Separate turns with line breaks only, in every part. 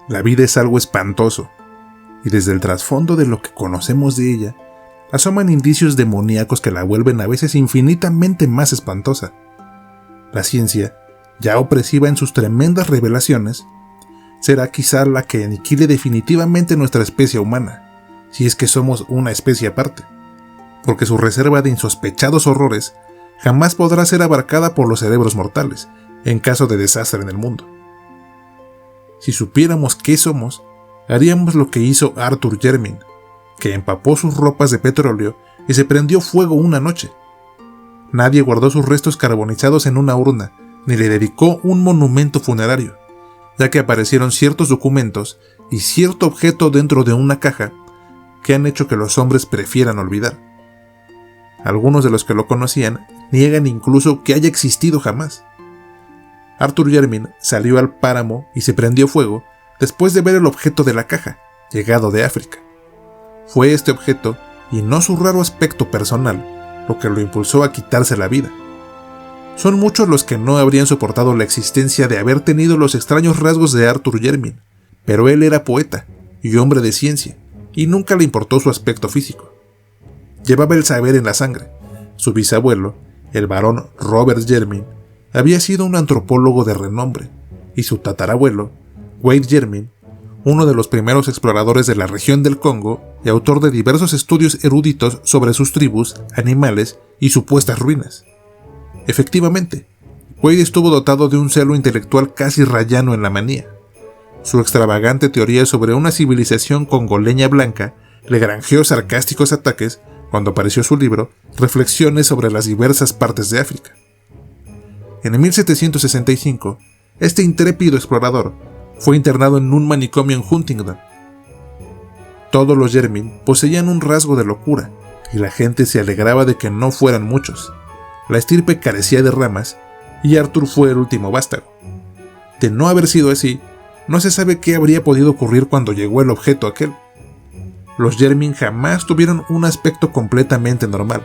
La vida es algo espantoso, y desde el trasfondo de lo que conocemos de ella, asoman indicios demoníacos que la vuelven a veces infinitamente más espantosa. La ciencia, ya opresiva en sus tremendas revelaciones, será quizá la que aniquile definitivamente nuestra especie humana, si es que somos una especie aparte, porque su reserva de insospechados horrores jamás podrá ser abarcada por los cerebros mortales, en caso de desastre en el mundo. Si supiéramos qué somos, haríamos lo que hizo Arthur Jermyn, que empapó sus ropas de petróleo y se prendió fuego una noche. Nadie guardó sus restos carbonizados en una urna, ni le dedicó un monumento funerario, ya que aparecieron ciertos documentos y cierto objeto dentro de una caja que han hecho que los hombres prefieran olvidar. Algunos de los que lo conocían niegan incluso que haya existido jamás. Arthur Jermyn salió al páramo y se prendió fuego después de ver el objeto de la caja, llegado de África. Fue este objeto, y no su raro aspecto personal, lo que lo impulsó a quitarse la vida. Son muchos los que no habrían soportado la existencia de haber tenido los extraños rasgos de Arthur Jermyn, pero él era poeta y hombre de ciencia, y nunca le importó su aspecto físico. Llevaba el saber en la sangre. Su bisabuelo, el barón Robert Jermyn, había sido un antropólogo de renombre, y su tatarabuelo, Wade Jermyn, uno de los primeros exploradores de la región del Congo y autor de diversos estudios eruditos sobre sus tribus, animales y supuestas ruinas. Efectivamente, Wade estuvo dotado de un celo intelectual casi rayano en la manía. Su extravagante teoría sobre una civilización congoleña blanca le granjeó sarcásticos ataques cuando apareció su libro Reflexiones sobre las diversas partes de África. En 1765, este intrépido explorador fue internado en un manicomio en Huntingdon. Todos los Jermyn poseían un rasgo de locura, y la gente se alegraba de que no fueran muchos. La estirpe carecía de ramas, y Arthur fue el último vástago. De no haber sido así, no se sabe qué habría podido ocurrir cuando llegó el objeto aquel. Los Jermyn jamás tuvieron un aspecto completamente normal.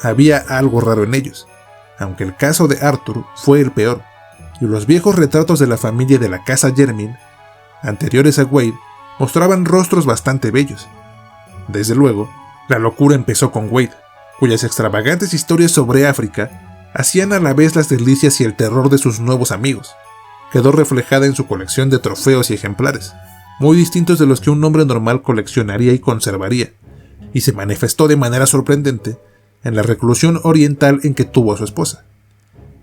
Había algo raro en ellos, aunque el caso de Arthur fue el peor, y los viejos retratos de la familia de la casa Jermyn, anteriores a Wade, mostraban rostros bastante bellos. Desde luego, la locura empezó con Wade, cuyas extravagantes historias sobre África hacían a la vez las delicias y el terror de sus nuevos amigos. Quedó reflejada en su colección de trofeos y ejemplares, muy distintos de los que un hombre normal coleccionaría y conservaría, y se manifestó de manera sorprendente en la reclusión oriental en que tuvo a su esposa.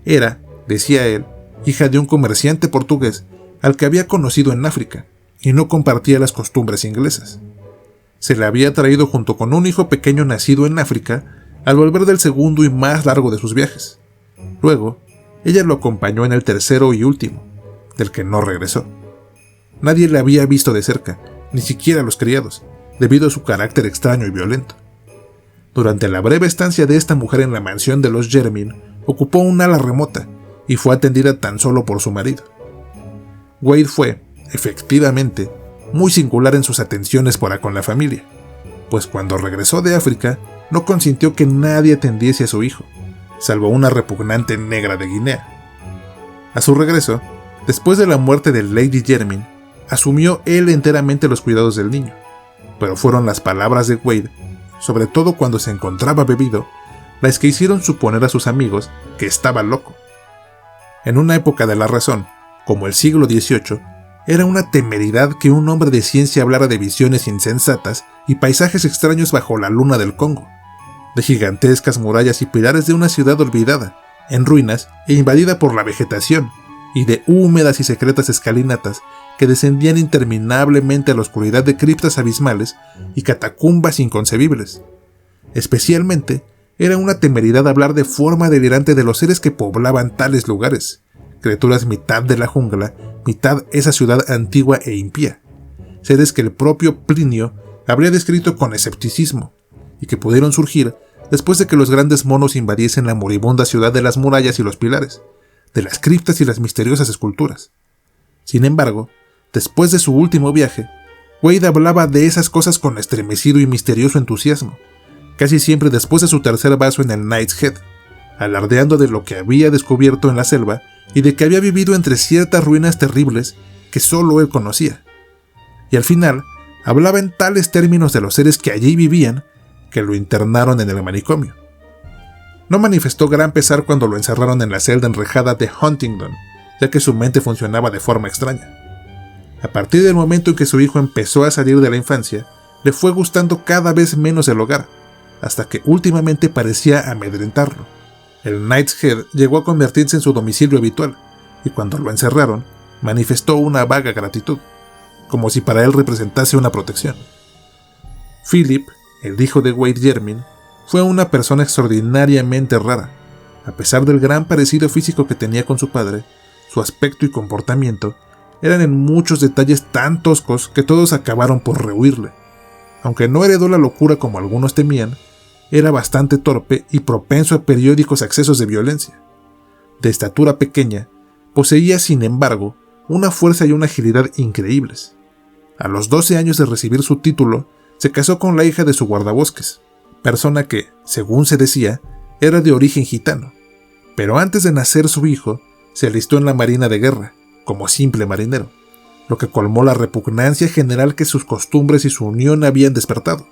Era, decía él, hija de un comerciante portugués al que había conocido en África, y no compartía las costumbres inglesas. Se la había traído junto con un hijo pequeño nacido en África al volver del segundo y más largo de sus viajes. Luego, ella lo acompañó en el tercero y último, del que no regresó. Nadie la había visto de cerca, ni siquiera los criados, debido a su carácter extraño y violento. Durante la breve estancia de esta mujer en la mansión de los Jermyn, ocupó un ala remota y fue atendida tan solo por su marido. Wade fue, efectivamente, muy singular en sus atenciones para con la familia, pues cuando regresó de África no consintió que nadie atendiese a su hijo, salvo una repugnante negra de Guinea. A su regreso, después de la muerte de Lady Jermyn, asumió él enteramente los cuidados del niño, pero fueron las palabras de Wade, sobre todo cuando se encontraba bebido, las que hicieron suponer a sus amigos que estaba loco. En una época de la razón, como el siglo XVIII, era una temeridad que un hombre de ciencia hablara de visiones insensatas y paisajes extraños bajo la luna del Congo, de gigantescas murallas y pilares de una ciudad olvidada, en ruinas e invadida por la vegetación, y de húmedas y secretas escalinatas que descendían interminablemente a la oscuridad de criptas abismales y catacumbas inconcebibles. Especialmente, era una temeridad hablar de forma delirante de los seres que poblaban tales lugares, criaturas mitad de la jungla, mitad esa ciudad antigua e impía, seres que el propio Plinio habría descrito con escepticismo, y que pudieron surgir después de que los grandes monos invadiesen la moribunda ciudad de las murallas y los pilares, de las criptas y las misteriosas esculturas. Sin embargo, después de su último viaje, Wade hablaba de esas cosas con estremecido y misterioso entusiasmo, casi siempre después de su tercer vaso en el Knight's Head, alardeando de lo que había descubierto en la selva y de que había vivido entre ciertas ruinas terribles que solo él conocía, y al final hablaba en tales términos de los seres que allí vivían que lo internaron en el manicomio. No manifestó gran pesar cuando lo encerraron en la celda enrejada de Huntingdon, ya que su mente funcionaba de forma extraña. A partir del momento en que su hijo empezó a salir de la infancia, le fue gustando cada vez menos el hogar, hasta que últimamente parecía amedrentarlo. El Knight's Head llegó a convertirse en su domicilio habitual, y cuando lo encerraron, manifestó una vaga gratitud, como si para él representase una protección. Philip, el hijo de Wade Jermyn, fue una persona extraordinariamente rara. A pesar del gran parecido físico que tenía con su padre, su aspecto y comportamiento eran en muchos detalles tan toscos que todos acabaron por rehuirle. Aunque no heredó la locura como algunos temían, era bastante torpe y propenso a periódicos accesos de violencia. De estatura pequeña, poseía, sin embargo, una fuerza y una agilidad increíbles. A los 12 años de recibir su título, se casó con la hija de su guardabosques, persona que, según se decía, era de origen gitano. Pero antes de nacer su hijo, se alistó en la Marina de Guerra, como simple marinero, lo que colmó la repugnancia general que sus costumbres y su unión habían despertado.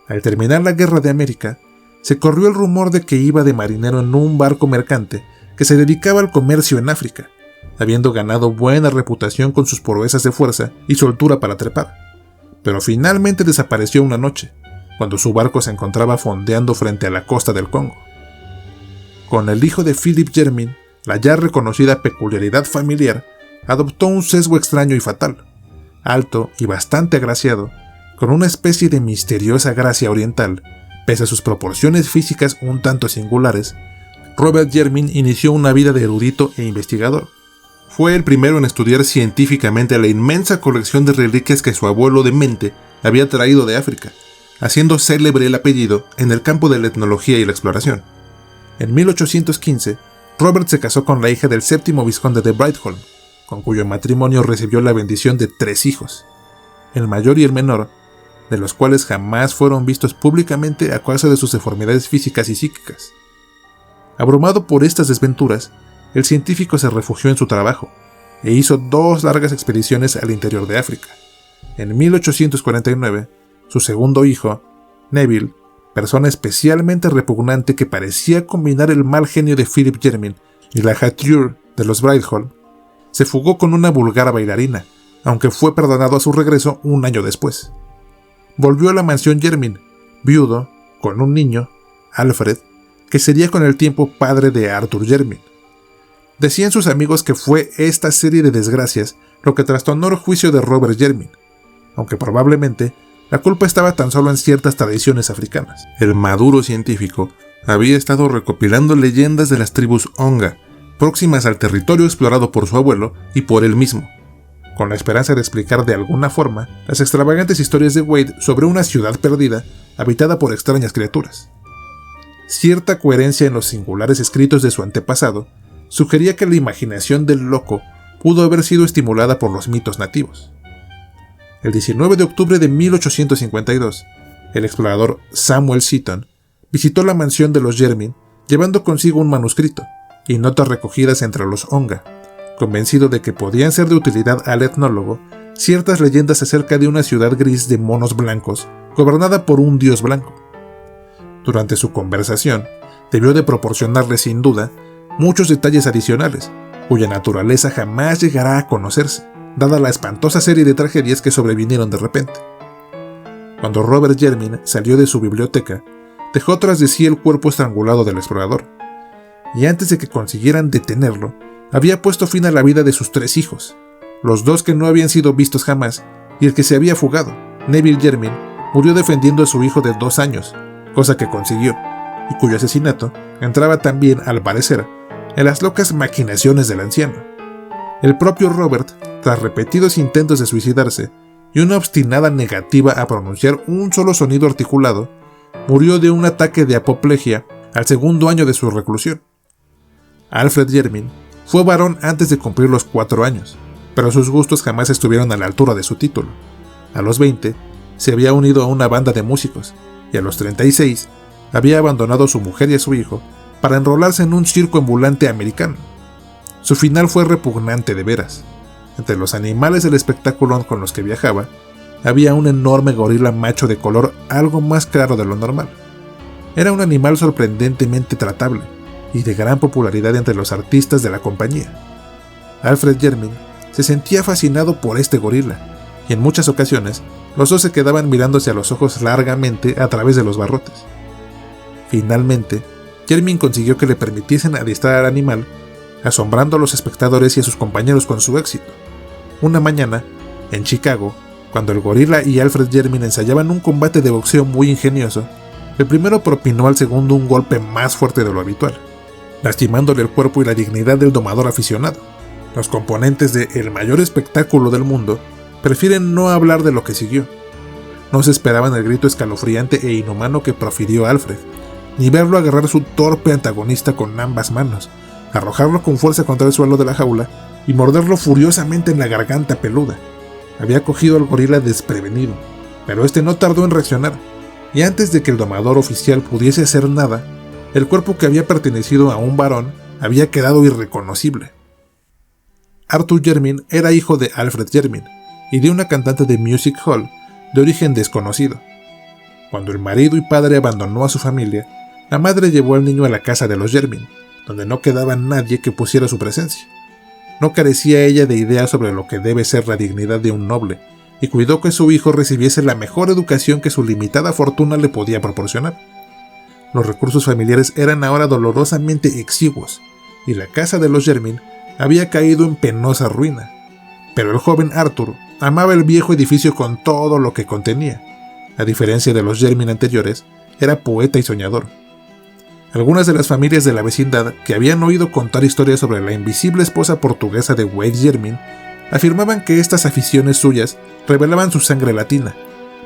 Al terminar la Guerra de América, se corrió el rumor de que iba de marinero en un barco mercante que se dedicaba al comercio en África, habiendo ganado buena reputación con sus proezas de fuerza y soltura para trepar. Pero finalmente desapareció una noche, cuando su barco se encontraba fondeando frente a la costa del Congo. Con el hijo de Philip Jermyn, la ya reconocida peculiaridad familiar adoptó un sesgo extraño y fatal. Alto y bastante agraciado, con una especie de misteriosa gracia oriental, pese a sus proporciones físicas un tanto singulares, Robert Jermyn inició una vida de erudito e investigador. Fue el primero en estudiar científicamente la inmensa colección de reliquias que su abuelo demente había traído de África, haciendo célebre el apellido en el campo de la etnología y la exploración. En 1815, Robert se casó con la hija del séptimo vizconde de Brightholm, con cuyo matrimonio recibió la bendición de 3 hijos, el mayor y el menor, de los cuales jamás fueron vistos públicamente a causa de sus deformidades físicas y psíquicas. Abrumado por estas desventuras, el científico se refugió en su trabajo e hizo 2 largas expediciones al interior de África. En 1849, su segundo hijo, Neville, persona especialmente repugnante que parecía combinar el mal genio de Philip Jermyn y la hauteur de los Brightholm, se fugó con una vulgar bailarina, aunque fue perdonado a su regreso un año después. Volvió a la mansión Jermyn, viudo, con un niño, Alfred, que sería con el tiempo padre de Arthur Jermyn. Decían sus amigos que fue esta serie de desgracias lo que trastornó el juicio de Robert Jermyn, aunque probablemente la culpa estaba tan solo en ciertas tradiciones africanas. El maduro científico había estado recopilando leyendas de las tribus Onga, próximas al territorio explorado por su abuelo y por él mismo, con la esperanza de explicar de alguna forma las extravagantes historias de Wade sobre una ciudad perdida habitada por extrañas criaturas. Cierta coherencia en los singulares escritos de su antepasado sugería que la imaginación del loco pudo haber sido estimulada por los mitos nativos. El 19 de octubre de 1852, el explorador Samuel Seaton visitó la mansión de los Jermyn llevando consigo un manuscrito y notas recogidas entre los Onga, convencido de que podían ser de utilidad al etnólogo ciertas leyendas acerca de una ciudad gris de monos blancos gobernada por un dios blanco. Durante su conversación, debió de proporcionarle sin duda muchos detalles adicionales, cuya naturaleza jamás llegará a conocerse, dada la espantosa serie de tragedias que sobrevinieron de repente. Cuando Robert Jermyn salió de su biblioteca, dejó tras de sí el cuerpo estrangulado del explorador, y antes de que consiguieran detenerlo, había puesto fin a la vida de sus 3 hijos, los 2 que no habían sido vistos jamás, y el que se había fugado, Neville Jermyn, murió defendiendo a su hijo de 2 años, cosa que consiguió, y cuyo asesinato entraba también, al parecer, en las locas maquinaciones del anciano. El propio Robert, tras repetidos intentos de suicidarse y una obstinada negativa a pronunciar un solo sonido articulado, murió de un ataque de apoplejía al 2º año de su reclusión. Alfred Jermyn fue varón antes de cumplir los 4 años, pero sus gustos jamás estuvieron a la altura de su título. A los 20, se había unido a una banda de músicos, y a los 36, había abandonado a su mujer y a su hijo para enrolarse en un circo ambulante americano. Su final fue repugnante de veras. Entre los animales del espectáculo con los que viajaba, había un enorme gorila macho de color algo más claro de lo normal. Era un animal sorprendentemente tratable y de gran popularidad entre los artistas de la compañía. Alfred Jermyn se sentía fascinado por este gorila, y en muchas ocasiones los dos se quedaban mirándose a los ojos largamente a través de los barrotes. Finalmente, Jermyn consiguió que le permitiesen adiestrar al animal, asombrando a los espectadores y a sus compañeros con su éxito. Una mañana, en Chicago, cuando el gorila y Alfred Jermyn ensayaban un combate de boxeo muy ingenioso, el primero propinó al segundo un golpe más fuerte de lo habitual, lastimándole el cuerpo y la dignidad del domador aficionado. Los componentes de el mayor espectáculo del mundo prefieren no hablar de lo que siguió. No se esperaban el grito escalofriante e inhumano que profirió Alfred, ni verlo agarrar a su torpe antagonista con ambas manos, arrojarlo con fuerza contra el suelo de la jaula y morderlo furiosamente en la garganta peluda. Había cogido al gorila desprevenido, pero este no tardó en reaccionar, y antes de que el domador oficial pudiese hacer nada, el cuerpo que había pertenecido a un varón había quedado irreconocible. Arthur Jermyn era hijo de Alfred Jermyn y de una cantante de music hall de origen desconocido. Cuando el marido y padre abandonó a su familia, la madre llevó al niño a la casa de los Jermyn, donde no quedaba nadie que pusiera su presencia. No carecía ella de ideas sobre lo que debe ser la dignidad de un noble, y cuidó que su hijo recibiese la mejor educación que su limitada fortuna le podía proporcionar. Los recursos familiares eran ahora dolorosamente exiguos, y la casa de los Jermyn había caído en penosa ruina. Pero el joven Arthur amaba el viejo edificio con todo lo que contenía. A diferencia de los Jermyn anteriores, era poeta y soñador. Algunas de las familias de la vecindad que habían oído contar historias sobre la invisible esposa portuguesa de Wade Jermyn afirmaban que estas aficiones suyas revelaban su sangre latina,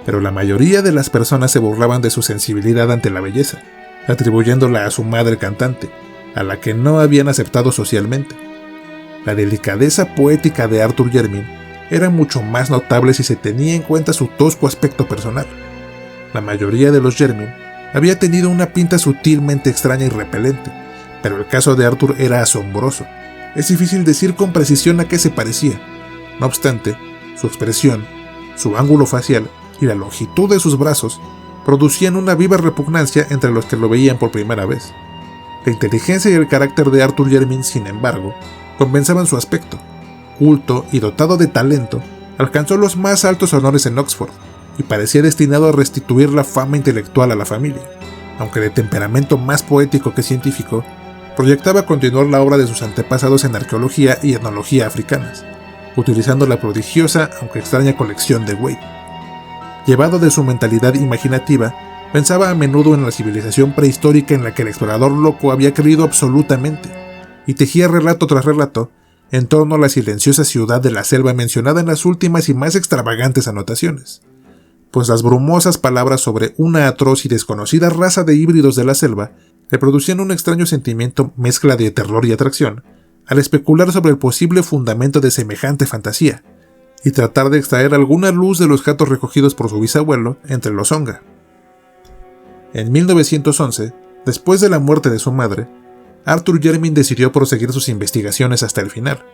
pero la mayoría de las personas se burlaban de su sensibilidad ante la belleza, atribuyéndola a su madre cantante, a la que no habían aceptado socialmente. La delicadeza poética de Arthur Jermyn era mucho más notable si se tenía en cuenta su tosco aspecto personal. La mayoría de los Jermyn había tenido una pinta sutilmente extraña y repelente, pero el caso de Arthur era asombroso. Es difícil decir con precisión a qué se parecía. No obstante, su expresión, su ángulo facial y la longitud de sus brazos producían una viva repugnancia entre los que lo veían por primera vez. La inteligencia y el carácter de Arthur Jermyn, sin embargo, compensaban su aspecto. Culto y dotado de talento, alcanzó los más altos honores en Oxford y parecía destinado a restituir la fama intelectual a la familia. Aunque de temperamento más poético que científico, proyectaba continuar la obra de sus antepasados en arqueología y etnología africanas, utilizando la prodigiosa aunque extraña colección de Wade. Llevado de su mentalidad imaginativa, pensaba a menudo en la civilización prehistórica en la que el explorador loco había creído absolutamente, y tejía relato tras relato en torno a la silenciosa ciudad de la selva mencionada en las últimas y más extravagantes anotaciones, pues las brumosas palabras sobre una atroz y desconocida raza de híbridos de la selva le producían un extraño sentimiento mezcla de terror y atracción al especular sobre el posible fundamento de semejante fantasía y tratar de extraer alguna luz de los gatos recogidos por su bisabuelo entre los Onga. En 1911, después de la muerte de su madre, Arthur Jermyn decidió proseguir sus investigaciones hasta el final.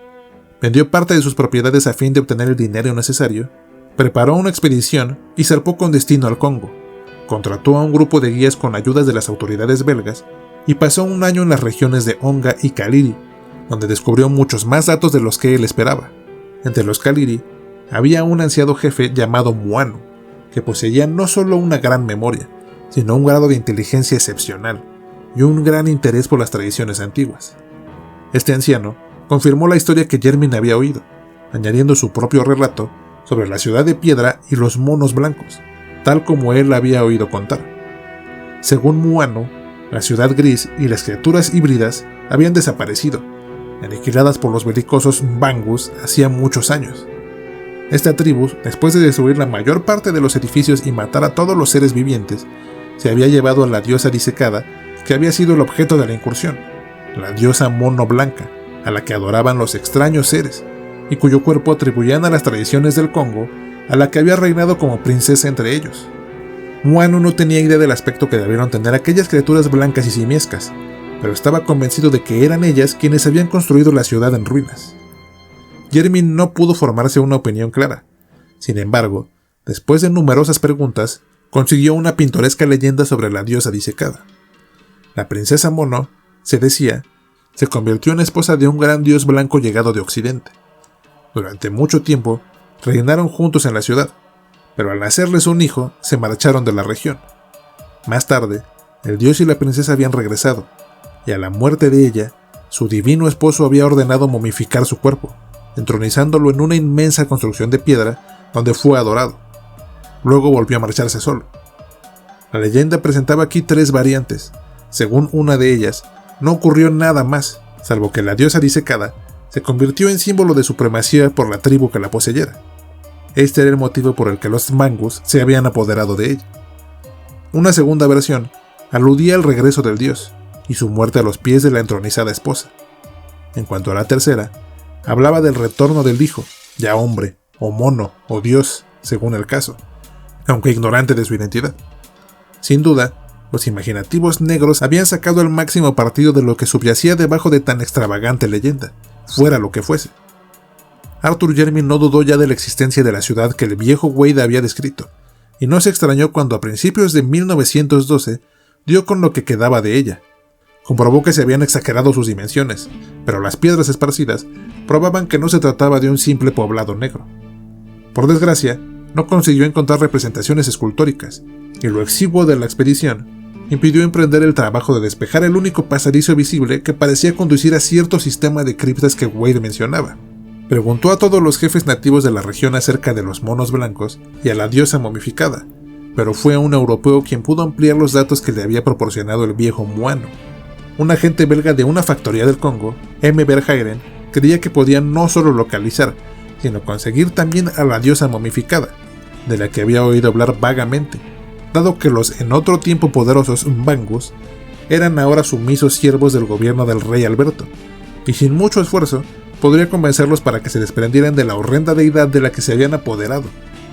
Vendió parte de sus propiedades a fin de obtener el dinero necesario, preparó una expedición y zarpó con destino al Congo. Contrató a un grupo de guías con ayudas de las autoridades belgas y pasó un año en las regiones de Onga y Kaliri, donde descubrió muchos más datos de los que él esperaba. Entre los Kaliri había un anciano jefe llamado Muano, que poseía no solo una gran memoria, sino un grado de inteligencia excepcional y un gran interés por las tradiciones antiguas. Este anciano confirmó la historia que Jermyn había oído, añadiendo su propio relato sobre la ciudad de piedra y los monos blancos, tal como él había oído contar. Según Muano, la ciudad gris y las criaturas híbridas habían desaparecido, aniquiladas por los belicosos Bangus hacía muchos años. Esta tribu, después de destruir la mayor parte de los edificios y matar a todos los seres vivientes, se había llevado a la diosa disecada que había sido el objeto de la incursión, la diosa mono blanca, a la que adoraban los extraños seres, y cuyo cuerpo atribuían a las tradiciones del Congo, a la que había reinado como princesa entre ellos. Muano no tenía idea del aspecto que debieron tener aquellas criaturas blancas y simiescas, pero estaba convencido de que eran ellas quienes habían construido la ciudad en ruinas. Jermyn no pudo formarse una opinión clara. Sin embargo, después de numerosas preguntas, consiguió una pintoresca leyenda sobre la diosa disecada. La princesa Mono, se decía, se convirtió en esposa de un gran dios blanco llegado de Occidente. Durante mucho tiempo, reinaron juntos en la ciudad, pero al nacerles un hijo, se marcharon de la región. Más tarde, el dios y la princesa habían regresado, y a la muerte de ella, su divino esposo había ordenado momificar su cuerpo, entronizándolo en una inmensa construcción de piedra donde fue adorado. Luego volvió a marcharse solo. La leyenda presentaba aquí 3 variantes. Según una de ellas, no ocurrió nada más, salvo que la diosa disecada se convirtió en símbolo de supremacía por la tribu que la poseyera. Este era el motivo por el que los Mangus se habían apoderado de ella. Una segunda versión aludía al regreso del dios y su muerte a los pies de la entronizada esposa. En cuanto a la tercera, hablaba del retorno del hijo, ya hombre, o mono, o dios, según el caso, aunque ignorante de su identidad. Sin duda, los imaginativos negros habían sacado el máximo partido de lo que subyacía debajo de tan extravagante leyenda, fuera lo que fuese. Arthur Jermyn no dudó ya de la existencia de la ciudad que el viejo Wade había descrito, y no se extrañó cuando a principios de 1912 dio con lo que quedaba de ella. Comprobó que se habían exagerado sus dimensiones, pero las piedras esparcidas probaban que no se trataba de un simple poblado negro. Por desgracia, no consiguió encontrar representaciones escultóricas, y lo exiguo de la expedición impidió emprender el trabajo de despejar el único pasadizo visible que parecía conducir a cierto sistema de criptas que Wade mencionaba. Preguntó a todos los jefes nativos de la región acerca de los monos blancos y a la diosa momificada, pero fue un europeo quien pudo ampliar los datos que le había proporcionado el viejo Muano. Un agente belga de una factoría del Congo, M. Verheiren, creía que podía no solo localizar, sino conseguir también a la diosa momificada, de la que había oído hablar vagamente, dado que los en otro tiempo poderosos Mbangus eran ahora sumisos siervos del gobierno del rey Alberto, y sin mucho esfuerzo podría convencerlos para que se desprendieran de la horrenda deidad de la que se habían apoderado.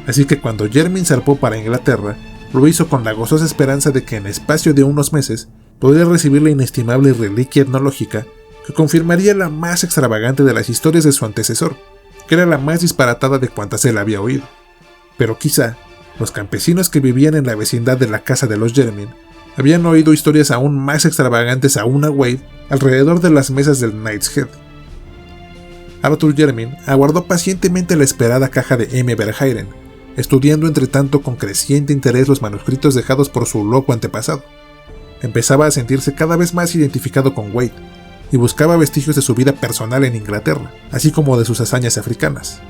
Así que cuando Jermyn zarpó para Inglaterra, lo hizo con la gozosa esperanza de que en espacio de unos meses podría recibir la inestimable reliquia etnológica que confirmaría la más extravagante de las historias de su antecesor, que era la más disparatada de cuantas él había oído. Pero quizá los campesinos que vivían en la vecindad de la casa de los Jermyn habían oído historias aún más extravagantes aún a Wade alrededor de las mesas del Knight's Head. Arthur Jermyn aguardó pacientemente la esperada caja de M. Verheiren, estudiando entre tanto con creciente interés los manuscritos dejados por su loco antepasado. Empezaba a sentirse cada vez más identificado con Wade, y buscaba vestigios de su vida personal en Inglaterra, así como de sus hazañas africanas.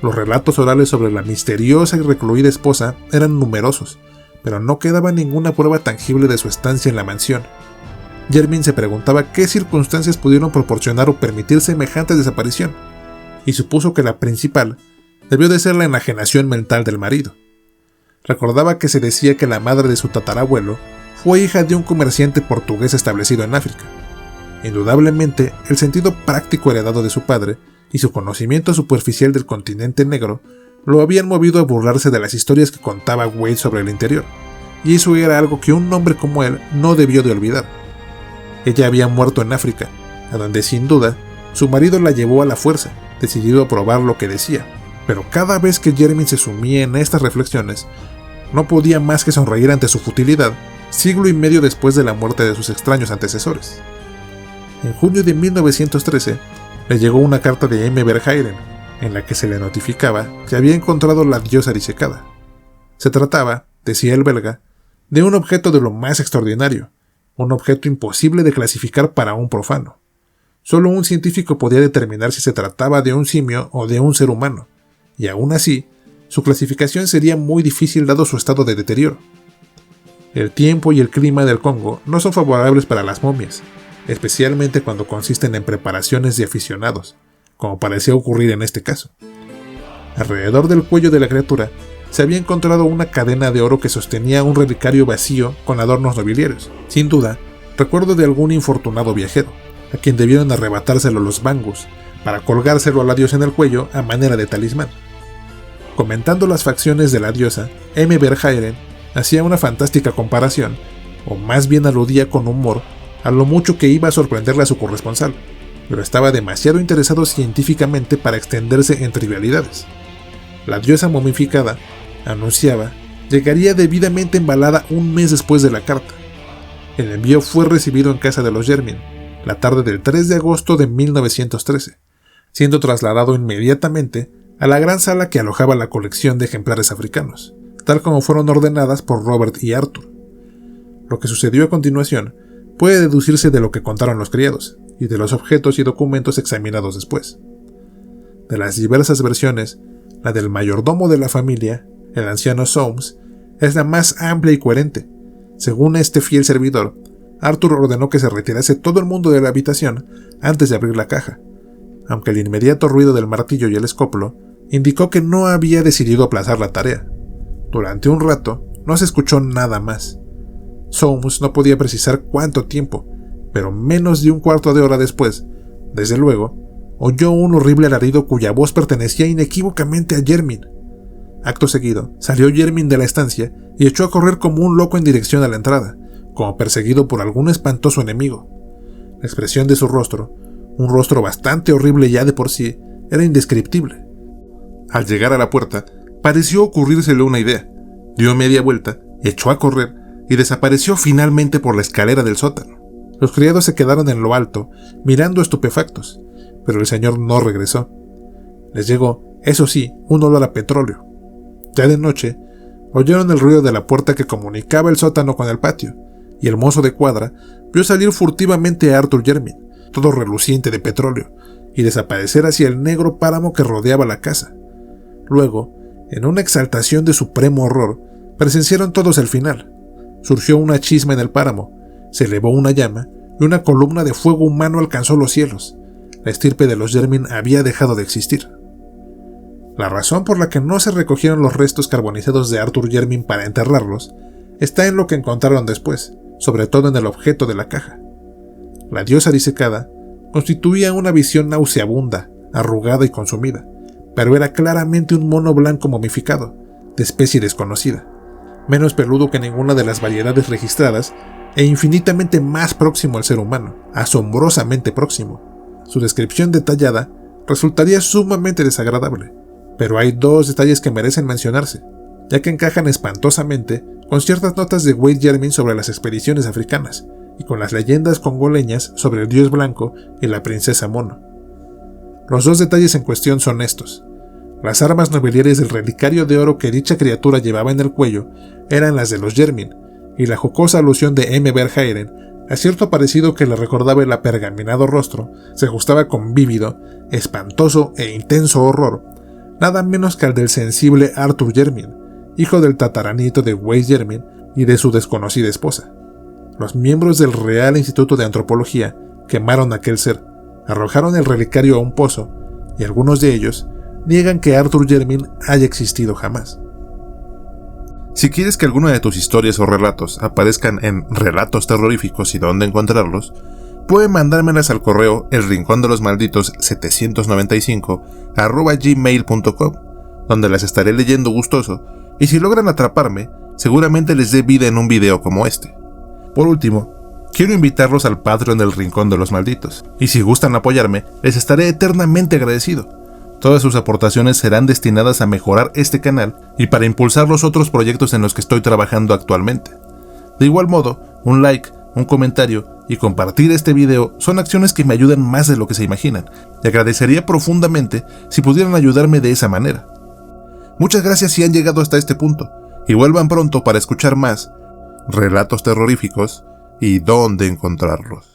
Los relatos orales sobre la misteriosa y recluida esposa eran numerosos, pero no quedaba ninguna prueba tangible de su estancia en la mansión. Jermyn se preguntaba qué circunstancias pudieron proporcionar o permitir semejante desaparición, y supuso que la principal debió de ser la enajenación mental del marido. Recordaba que se decía que la madre de su tatarabuelo fue hija de un comerciante portugués establecido en África. Indudablemente, el sentido práctico heredado de su padre y su conocimiento superficial del continente negro lo habían movido a burlarse de las historias que contaba Wade sobre el interior, y eso era algo que un hombre como él no debió de olvidar. Ella había muerto en África, a donde sin duda su marido la llevó a la fuerza, decidido a probar lo que decía, pero cada vez que Jermyn se sumía en estas reflexiones, no podía más que sonreír ante su futilidad, siglo y medio después de la muerte de sus extraños antecesores. En junio de 1913, le llegó una carta de M. Verheiren, en la que se le notificaba que había encontrado la diosa disecada. Se trataba, decía el belga, de un objeto de lo más extraordinario, un objeto imposible de clasificar para un profano. Solo un científico podía determinar si se trataba de un simio o de un ser humano, y aún así, su clasificación sería muy difícil dado su estado de deterioro. El tiempo y el clima del Congo no son favorables para las momias, especialmente cuando consisten en preparaciones de aficionados, como parecía ocurrir en este caso. Alrededor del cuello de la criatura se había encontrado una cadena de oro que sostenía un relicario vacío con adornos nobiliarios, sin duda, recuerdo de algún infortunado viajero, a quien debieron arrebatárselo los Mbangus, para colgárselo a la diosa en el cuello a manera de talismán. Comentando las facciones de la diosa, M. Verheiren hacía una fantástica comparación, o más bien aludía con humor, a lo mucho que iba a sorprenderle a su corresponsal, pero estaba demasiado interesado científicamente para extenderse en trivialidades. La diosa momificada, anunciaba, llegaría debidamente embalada un mes después de la carta. El envío fue recibido en casa de los Jermyn, la tarde del 3 de agosto de 1913, siendo trasladado inmediatamente a la gran sala que alojaba la colección de ejemplares africanos, tal como fueron ordenadas por Robert y Arthur. Lo que sucedió a continuación puede deducirse de lo que contaron los criados y de los objetos y documentos examinados después. De las diversas versiones, la del mayordomo de la familia, el anciano Soames, es la más amplia y coherente. Según este fiel servidor, Arthur ordenó que se retirase todo el mundo de la habitación antes de abrir la caja, aunque el inmediato ruido del martillo y el escoplo indicó que no había decidido aplazar la tarea. Durante un rato no se escuchó nada más. Soames no podía precisar cuánto tiempo, pero menos de un cuarto de hora después, desde luego, oyó un horrible alarido cuya voz pertenecía inequívocamente a Jermyn. Acto seguido, salió Jermyn de la estancia y echó a correr como un loco en dirección a la entrada, como perseguido por algún espantoso enemigo. La expresión de su rostro, un rostro bastante horrible ya de por sí, era indescriptible. Al llegar a la puerta, pareció ocurrírsele una idea. Dio media vuelta, echó a correr y desapareció finalmente por la escalera del sótano. Los criados se quedaron en lo alto, mirando estupefactos, pero el señor no regresó. Les llegó, eso sí, un olor a petróleo. Ya de noche, oyeron el ruido de la puerta que comunicaba el sótano con el patio, y el mozo de cuadra vio salir furtivamente a Arthur Jermyn, todo reluciente de petróleo, y desaparecer hacia el negro páramo que rodeaba la casa. Luego, en una exaltación de supremo horror, presenciaron todos el final. Surgió una chisma en el páramo, se elevó una llama, y una columna de fuego humano alcanzó los cielos. La estirpe de los Jermyn había dejado de existir. La razón por la que no se recogieron los restos carbonizados de Arthur Jermyn para enterrarlos está en lo que encontraron después, sobre todo en el objeto de la caja. La diosa disecada constituía una visión nauseabunda, arrugada y consumida, pero era claramente un mono blanco momificado, de especie desconocida, menos peludo que ninguna de las variedades registradas e infinitamente más próximo al ser humano, asombrosamente próximo. Su descripción detallada resultaría sumamente desagradable, pero hay dos detalles que merecen mencionarse, ya que encajan espantosamente con ciertas notas de Wade Jermyn sobre las expediciones africanas y con las leyendas congoleñas sobre el dios blanco y la princesa mono. Los dos detalles en cuestión son estos. Las armas nobiliarias del relicario de oro que dicha criatura llevaba en el cuello eran las de los Jermyn, y la jocosa alusión de M. Verhaeren a cierto parecido que le recordaba el apergaminado rostro se ajustaba con vívido, espantoso e intenso horror, nada menos que al del sensible Arthur Jermyn, hijo del tataranito de Wade Jermyn y de su desconocida esposa. Los miembros del Real Instituto de Antropología quemaron aquel ser, arrojaron el relicario a un pozo, y algunos de ellos niegan que Arthur Jermyn haya existido jamás. Si quieres que alguna de tus historias o relatos aparezcan en Relatos Terroríficos y dónde encontrarlos, pueden mandármelas al correo elrincondelosmalditos795@gmail.com, donde las estaré leyendo gustoso, y si logran atraparme, seguramente les dé vida en un video como este. Por último, quiero invitarlos al Patreon del Rincón de los Malditos, y si gustan apoyarme, les estaré eternamente agradecido. Todas sus aportaciones serán destinadas a mejorar este canal y para impulsar los otros proyectos en los que estoy trabajando actualmente. De igual modo, un like, un comentario y compartir este video son acciones que me ayudan más de lo que se imaginan, y agradecería profundamente si pudieran ayudarme de esa manera. Muchas gracias si han llegado hasta este punto, y vuelvan pronto para escuchar más relatos terroríficos y dónde encontrarlos.